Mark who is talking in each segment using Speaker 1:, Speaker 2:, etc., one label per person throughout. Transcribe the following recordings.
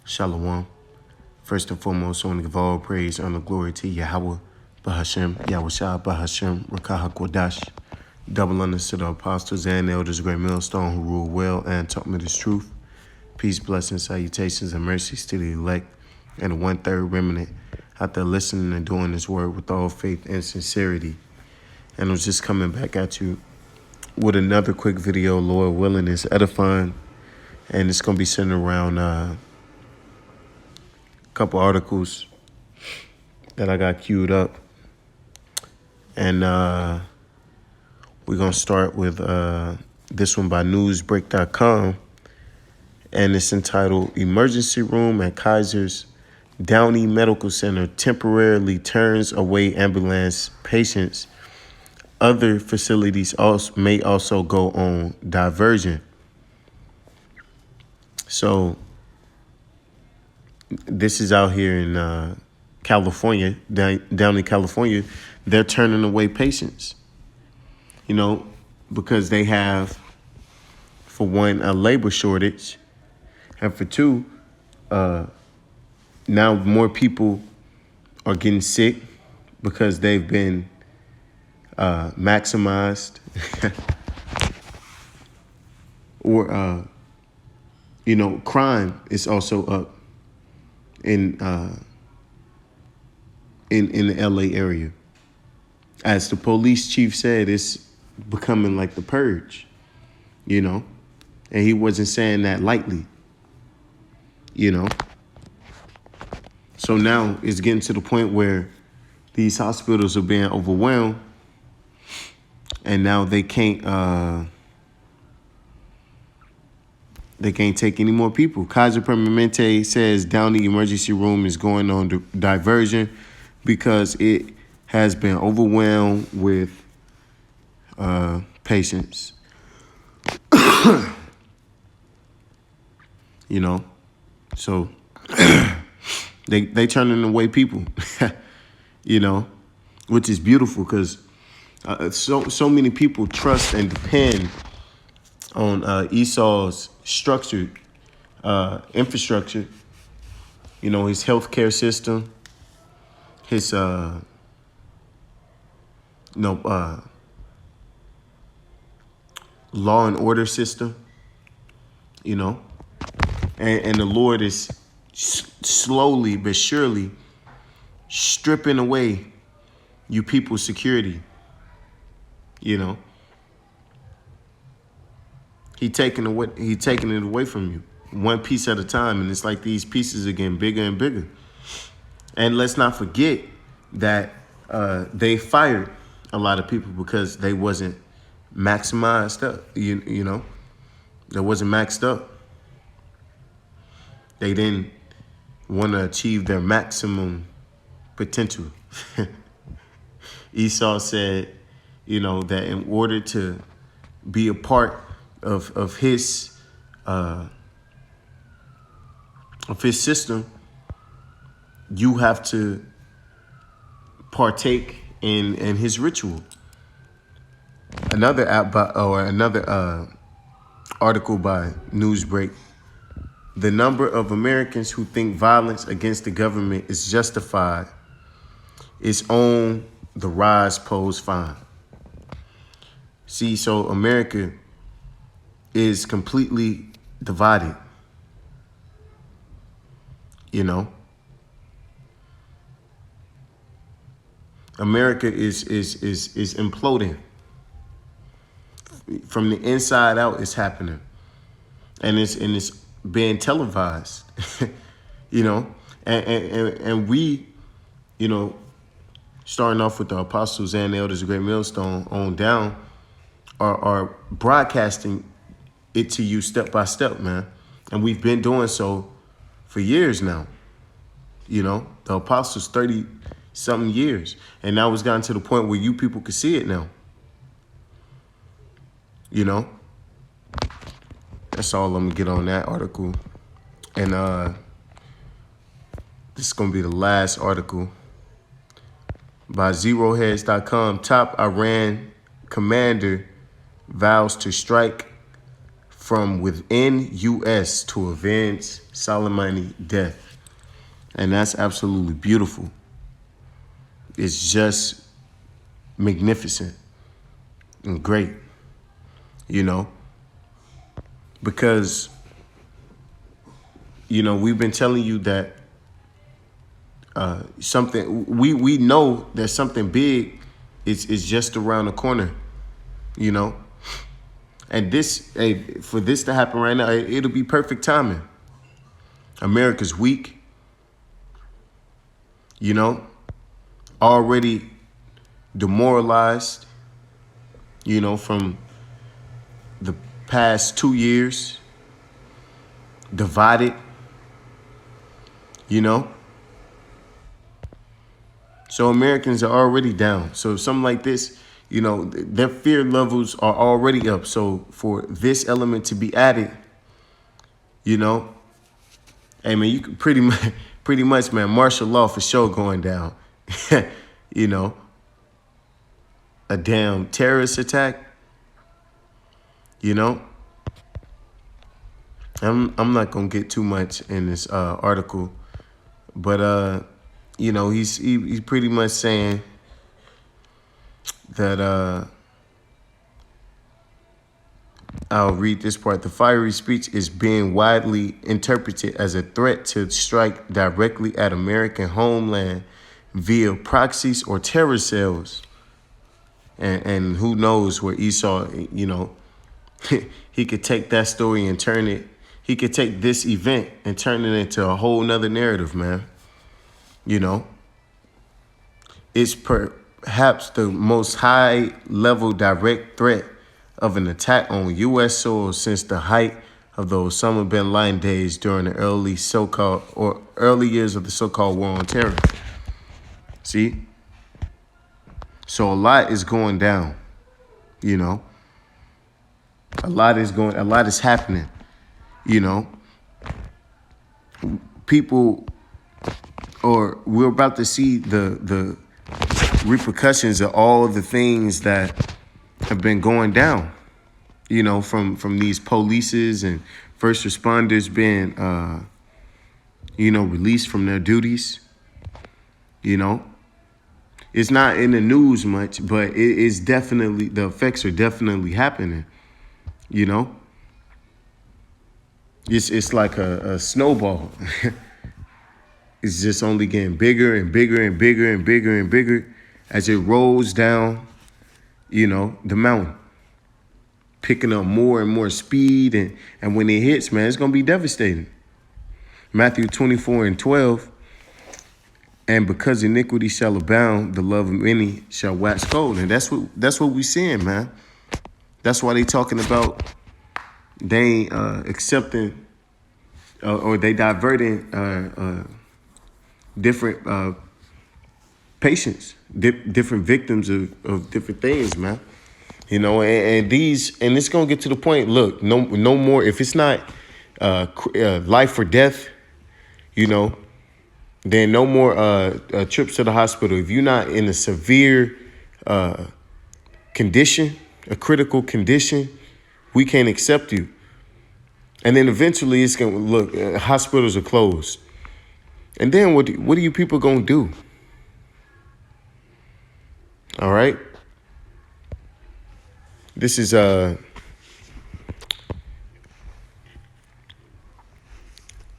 Speaker 1: Shalom. First and foremost, I want to give all praise, honor, glory to Yahweh, Bahashem, Yahushua, Bahashem, Rakah Kodash. Double honors to the apostles and elders, great millstone who rule well and taught me this truth. Peace, blessings, salutations, and mercies to the elect and the 1/3 remnant out there listening and doing this word with all faith and sincerity. And I'm just coming back at you with another quick video, Lord willing, is edifying. And it's going to be centered around a couple articles that I got queued up. And we're going to start with this one by newsbreak.com. And it's entitled Emergency Room at Kaiser's Downey Medical Center Temporarily Turns Away Ambulance Patients. Other facilities may also go on diversion. So this is out here in California, down in California. They're turning away patients, because they have, for one, a labor shortage. And for two, now more people are getting sick because they've been maximized or, crime is also up in the LA area. As the police chief said, it's becoming like the purge, and he wasn't saying that lightly. So now it's getting to the point where these hospitals are being overwhelmed, and now they can't take any more people. Kaiser Permanente says Downey Emergency Room is going on diversion because it has been overwhelmed with patients. So they turning away people, which is beautiful because so many people trust and depend on Esau's structured infrastructure, his healthcare system, his law and order system, and the Lord is slowly but surely stripping away you people's security. He taking it away from you one piece at a time, and it's like these pieces are getting bigger and bigger. And let's not forget that they fired a lot of people because they wasn't maximized up. They wasn't maxed up. They didn't want to achieve their maximum potential. Esau said, that in order to be a part of his system, you have to partake in his ritual. Another article by Newsbreak. The number of Americans who think violence against the government is justified is on the rise, pose fine. See, so America is completely divided. America is imploding. From the inside out, it's happening. And it's being televised. And we, starting off with the apostles and the elders of Great Millstone on down, are broadcasting it to you step by step, man. And we've been doing so for years now. The apostles 30-something years. And now it's gotten to the point where you people can see it now. That's all I'm going to get on that article. And this is going to be the last article by zeroheads.com. Top Iran commander vows to strike from within U.S. to avenge Soleimani death. And that's absolutely beautiful. It's just magnificent and great, because, we've been telling you that we know that something big is just around the corner, and for this to happen right now, it'll be perfect timing. America's weak, already demoralized, from the past 2 years, divided, So Americans are already down. So something like this, their fear levels are already up. So for this element to be added, hey man, you can pretty much, man, martial law for sure going down. A damn terrorist attack. I'm not gonna get too much in this article, but he's pretty much saying that I'll read this part. The fiery speech is being widely interpreted as a threat to strike directly at American homeland via proxies or terror cells. And who knows where Esau, he could take that story and turn it. He could take this event and turn it into a whole nother narrative, man. It's perhaps the most high-level direct threat of an attack on U.S. soil since the height of the Osama bin Laden days during the early years of the so-called war on terror. See? So a lot is going down, A lot is happening, People, or we're about to see the repercussions of all the things that have been going down, from these polices and first responders being, released from their duties, It's not in the news much, but it is definitely, the effects are definitely happening, It's like a snowball. It's just only getting bigger and bigger and bigger and bigger and bigger as it rolls down, the mountain, picking up more and more speed. And when it hits, man, it's going to be devastating. Matthew 24:12, and because iniquity shall abound, the love of many shall wax cold. And that's what we're seeing, man. That's why they talking about they ain't accepting or they diverting different patients, different victims of different things, man. And it's gonna get to the point. Look, no more. If it's not life or death, then no more trips to the hospital. If you're not in a severe condition, a critical condition, we can't accept you. And then eventually it's gonna look. Hospitals are closed. And then what are you people gonna do? All right. This is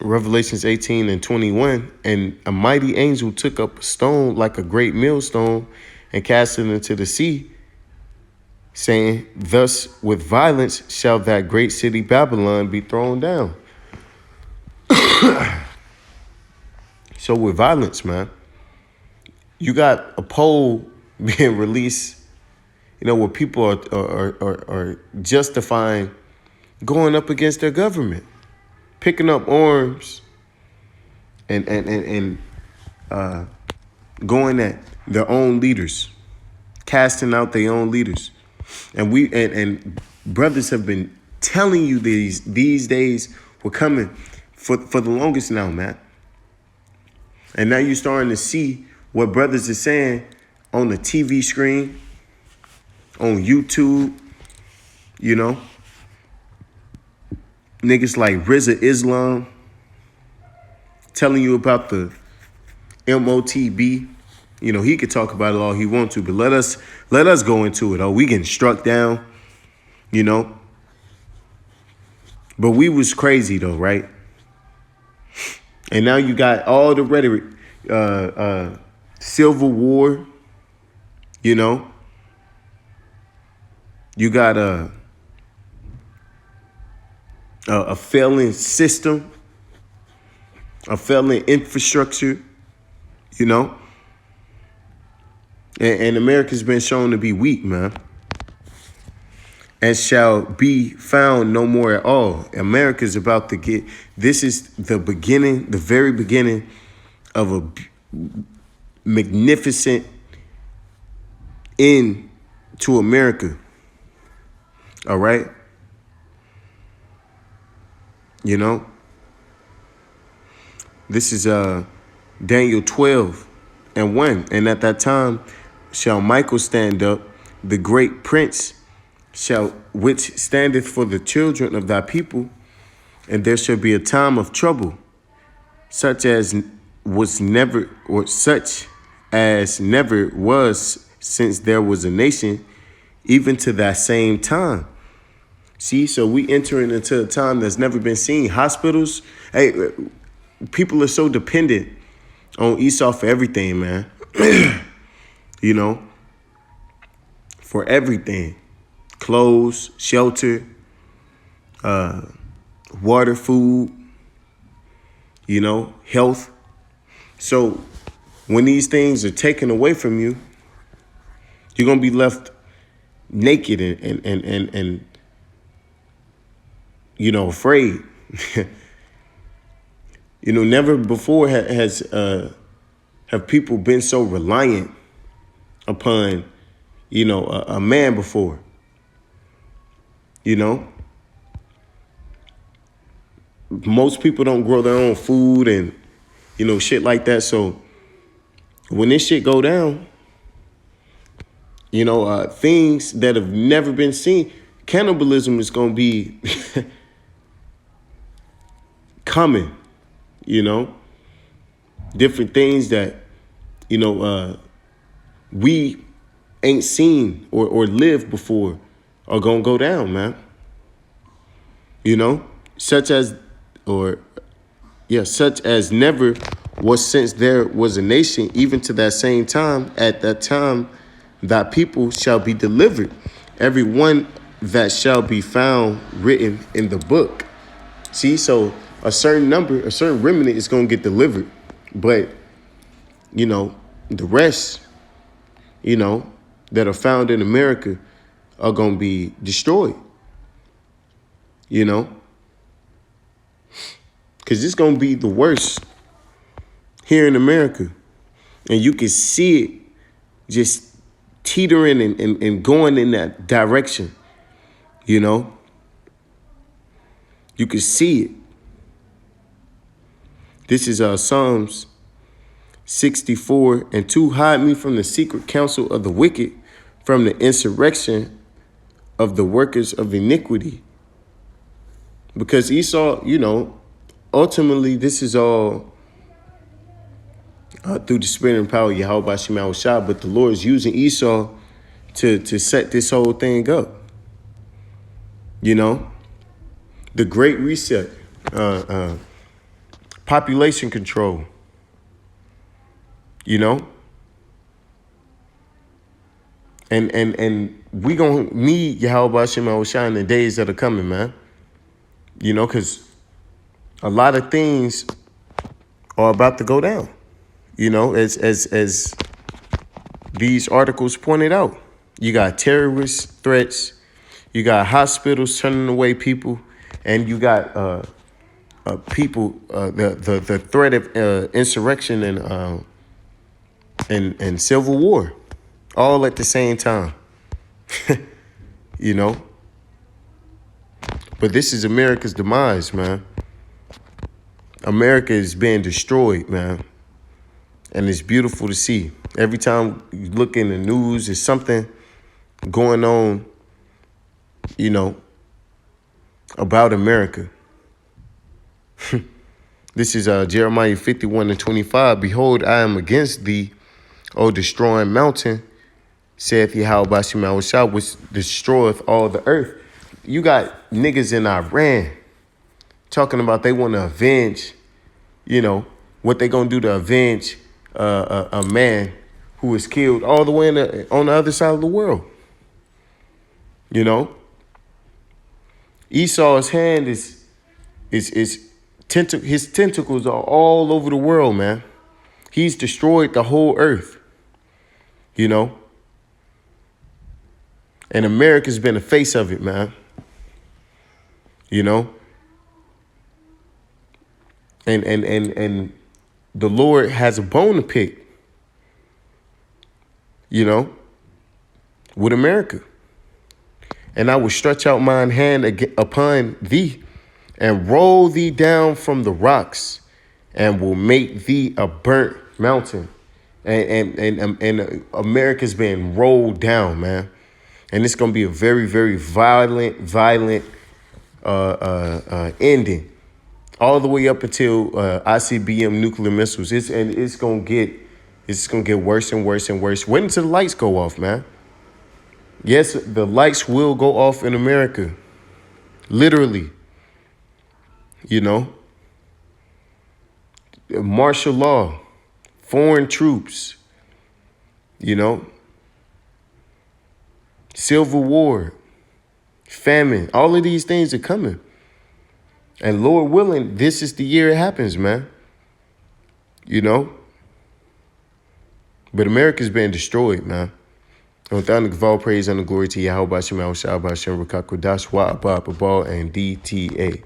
Speaker 1: Revelations 18:21, and a mighty angel took up a stone like a great millstone and cast it into the sea, saying, "Thus with violence shall that great city Babylon be thrown down." So with violence, man, you got a poll being released, where people are justifying going up against their government, picking up arms and going at their own leaders, casting out their own leaders. And and brothers have been telling you these days were coming for the longest now, man. And now you're starting to see what brothers are saying on the TV screen, on YouTube, niggas like Rizza Islam telling you about the MOTB. You know, he could talk about it all he wants to, but let us go into it. Oh, we getting struck down, you know. But we was crazy though, right? And now you got all the rhetoric, Civil War, you know. You got a failing system, a failing infrastructure, you know. And America's been shown to be weak, man. And shall be found no more at all. America's about to get, this is the beginning, the very beginning of a magnificent end to America. All right? You know? This is Daniel 12:1. And at that time shall Michael stand up, the great prince, which standeth for the children of thy people, and there shall be a time of trouble, such as never was since there was a nation, even to that same time. See, so we entering into a time that's never been seen. Hospitals, hey, people are so dependent on Esau for everything, man. You know, for everything. Clothes, shelter, water, food, you know, health. So when these things are taken away from you, you're going to be left naked and you know, afraid. You know, never before have people been so reliant upon, you know, a man before. You know, most people don't grow their own food and, you know, shit like that. So when this shit go down, you know, things that have never been seen, cannibalism is going to be coming, you know, different things that, you know, we ain't seen or lived before are going to go down, man. You know, such as never was since there was a nation, even to that same time. At that time, thy people shall be delivered, every one that shall be found written in the book. See, so a certain remnant is going to get delivered. But, you know, the rest, you know, that are found in America are going to be destroyed, you know, because it's going to be the worst here in America. And you can see it just teetering and going in that direction, you know. You can see it. This is Psalms 64:2. Hide me from the secret counsel of the wicked, from the insurrection of the workers of iniquity. Because Esau, you know, ultimately this is all through the spirit and power of Yahweh Shema Shah, but the Lord is using Esau to set this whole thing up. You know, the Great Reset, population control, you know, and we gonna need Yahweh Shema Shah in the days that are coming, man. You know, because a lot of things are about to go down. You know, as these articles pointed out, you got terrorist threats, you got hospitals turning away people, and you got people the threat of insurrection and civil war, all at the same time. You know, but this is America's demise, man. America is being destroyed, man. And it's beautiful to see. Every time you look in the news, there's something going on, you know, about America. This is Jeremiah 51:25. Behold, I am against thee, O destroying mountain, saith Yahweh Bashim Yahushua, which destroyeth all the earth. You got niggas in Iran talking about they want to avenge, what they gonna do to avenge a man who was killed all the way on the other side of the world. Esau's hand his tentacles are all over the world, man. He's destroyed the whole earth, and America's been the face of it, man. And the Lord has a bone to pick, with America. And I will stretch out mine hand upon thee and roll thee down from the rocks and will make thee a burnt mountain. And America's being rolled down, man. And it's going to be a very, very violent ending all the way up until ICBM nuclear missiles. It's going to get worse and worse and worse. Wait until the lights go off, man. Yes, the lights will go off in America. Literally. Martial law, foreign troops, civil war, famine. All of these things are coming. And Lord willing, this is the year it happens, man. But America's been destroyed, man. And with all praise and the glory to Yahweh Bashim Yahushua Bashim Rakakodash Wa Abba Babal and DTA.